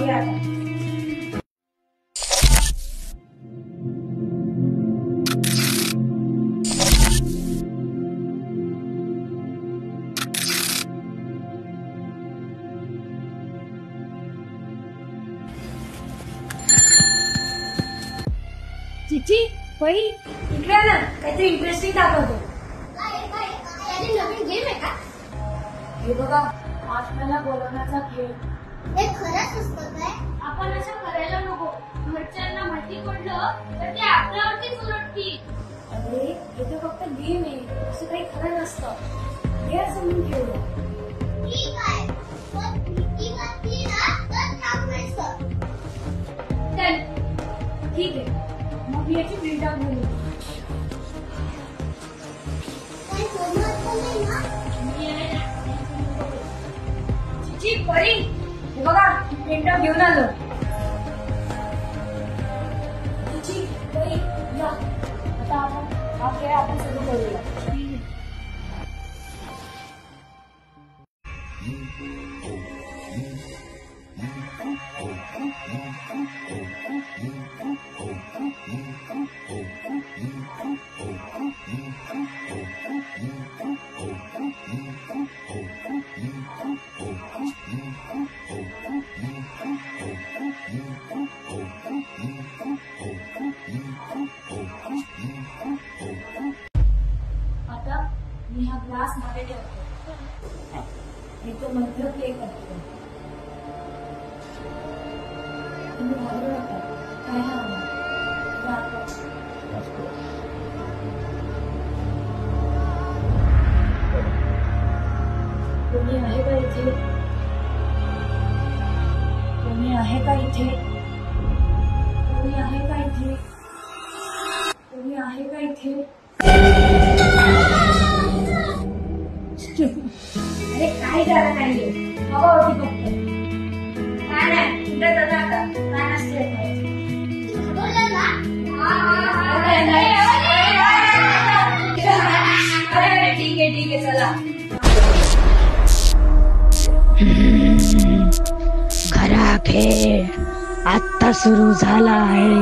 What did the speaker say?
घे आता. चिची परी इकडे ना, काहीतरी इंटरेस्टिंग दाखवतो. नवीन गेम आहे का? हे बघा, आत्म्याला बोलवण्याचा खेळ. हे खरंच असतं काय? आपण असं करायला नको. घरच्यांना माहिती पडलं तर ते आपल्यावरतीच ओरडतील. अरे हे तर फक्त गेम आहे, असं काही खरं नसतं. हे समजून ठेवलं. ठीक आहे, पण भीती वाटली ना तर थांबायचं. चल ठीक आहे, मग मी याची प्रिंटआउट घेऊन येतो. काही समजलं नाही ना? मी आहे ना. चिची परी हे बघा, प्रिंटआउट घेऊन आलो. चिची परी या, आता आपण हा खेळ आपण सुरू करूया. आता मी हा ग्लास मध्ये ठेवतो. मी तो मध्य प्ले करतो. तुम्ही घाबरू नका, काय हवं कोणी आहे का इथे? कोणी आहे का इथे? कोणी आहे का इथे? कोणी आहे का इथे? अरे काय झालं नाहीये, हवा होती फक्त. काय नाही, कुठे जाता आता काय नसते. घाबरलं ना? ठीक आहे चला. खरा खेळ आता सुरू झाला आहे.